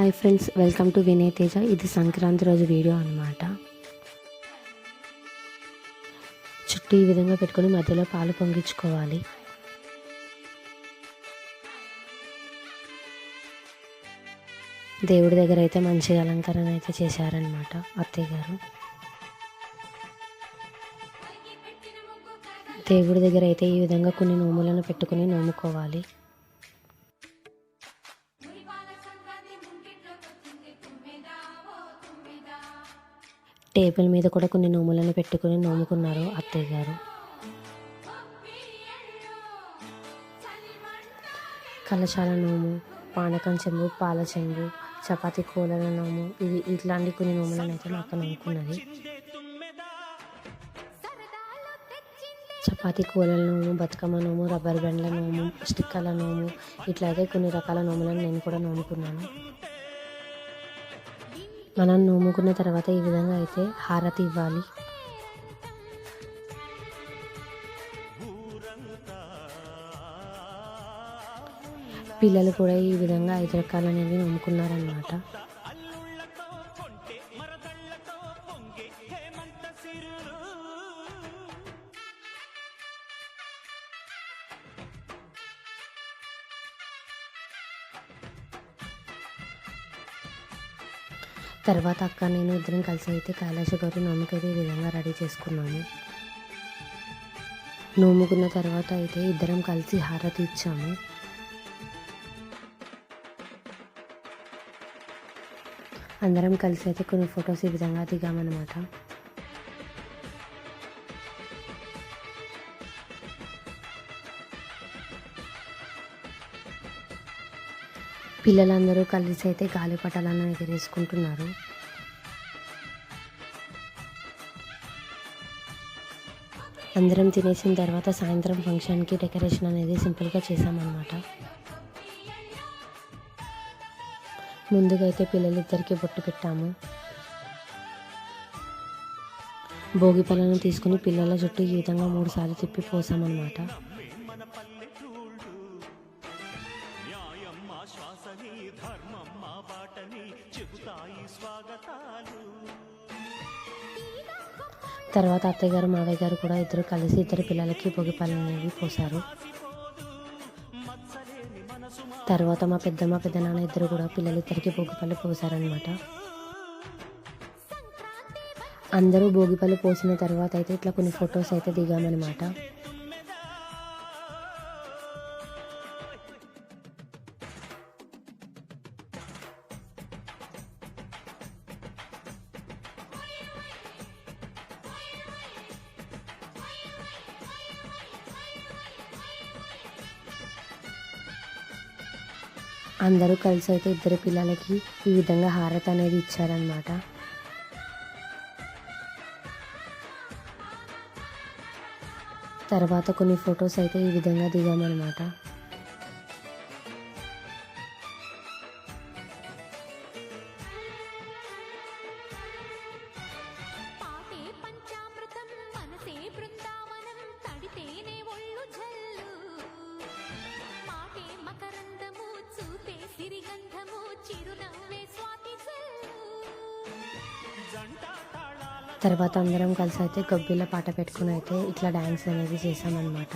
Hi friends, welcome to Vinay Teja. ఇది సంక్రాంతి రోజు video అనమాట. చుట్టూ ఈ విధంగా పెట్టుకొని మధ్యలో పాలు పొంగించుకోవాలి. దేవుడి దగ్గర అయితే మంచిగా అలంకరణ అయితే చేశారనమాట అత్తయ్య గారు. దేవుడి దగ్గర అయితే ఈ విధంగా కొన్ని నోములను పెట్టుకుని నోముకోవాలి. టేబుల్ మీద కూడా కొన్ని నోములను పెట్టుకుని నోముకున్నారు అత్తయ్య గారు. కలశాల నోము, పానకం చెంబు, పాల చెంబు, చపాతీ కూలల నోము, ఇట్లాంటి కొన్ని నోములను అయితే మా అక్క నోముకున్నది. చపాతీ కూలల నోము, బతుకమ్మ నోము, రబ్బర్ బ్యాండ్ల నోము, స్టిక్కర్ల నోము, ఇట్లయితే కొన్ని రకాల నోములను నేను కూడా నోముకున్నాను. మనం నోముకున్న తర్వాత ఈ విధంగా అయితే హారతి ఇవ్వాలి. పిల్లలు కూడా ఈ విధంగా 5 రకాలు అనేవి నోముకున్నారన్నమాట. తర్వాత అక్క నేను ఇద్దరం కలిసి అయితే కైలాస గౌరి నోముకైతే ఈ విధంగా రెడీ చేసుకున్నాము. నోముకున్న తర్వాత అయితే ఇద్దరం కలిసి హారతి ఇచ్చాము. అందరం కలిసి అయితే కొన్ని ఫొటోస్ ఈ విధంగా దిగామన్నమాట. పిల్లలందరూ కలిసి అయితే గాలిపటాలను ఎగరేసుకుంటున్నారు. అందరం తినేసిన తర్వాత సాయంత్రం ఫంక్షన్కి డెకరేషన్ అనేది సింపుల్గా చేసామన్నమాట. ముందుగా అయితే పిల్లలిద్దరికీ బొట్టు పెట్టాము. భోగి పళ్ళను తీసుకుని పిల్లల చుట్టూ ఈ విధంగా 3 సార్లు తిప్పి పోసామన్నమాట. తర్వాత అత్తయ్య గారు మావయ్య గారు కూడా ఇద్దరు కలిసి ఇద్దరు పిల్లలకి భోగి పళ్ళు అనేవి పోసారు. తర్వాత మా పెద్దమ్మ పెద్దనాన్న ఇద్దరు కూడా పిల్లలిద్దరికి భోగి పళ్ళు పోసారనమాట. అందరూ భోగి పళ్ళు పోసిన తర్వాత అయితే ఇట్లా కొన్ని ఫొటోస్ అయితే దిగామన్నమాట. అందరూ కలిసి అయితే ఇద్దరు పిల్లలకి ఈ విధంగా హారతి అనేది ఇచ్చారనమాట. తర్వాత కొన్ని ఫొటోస్ అయితే ఈ విధంగా దిగామన్నమాట. తర్వాత అందరం కలిసి అయితే గొబ్బిళ్ళ పాట పెట్టుకుని అయితే ఇట్లా డ్యాన్స్ అనేది చేసామన్నమాట.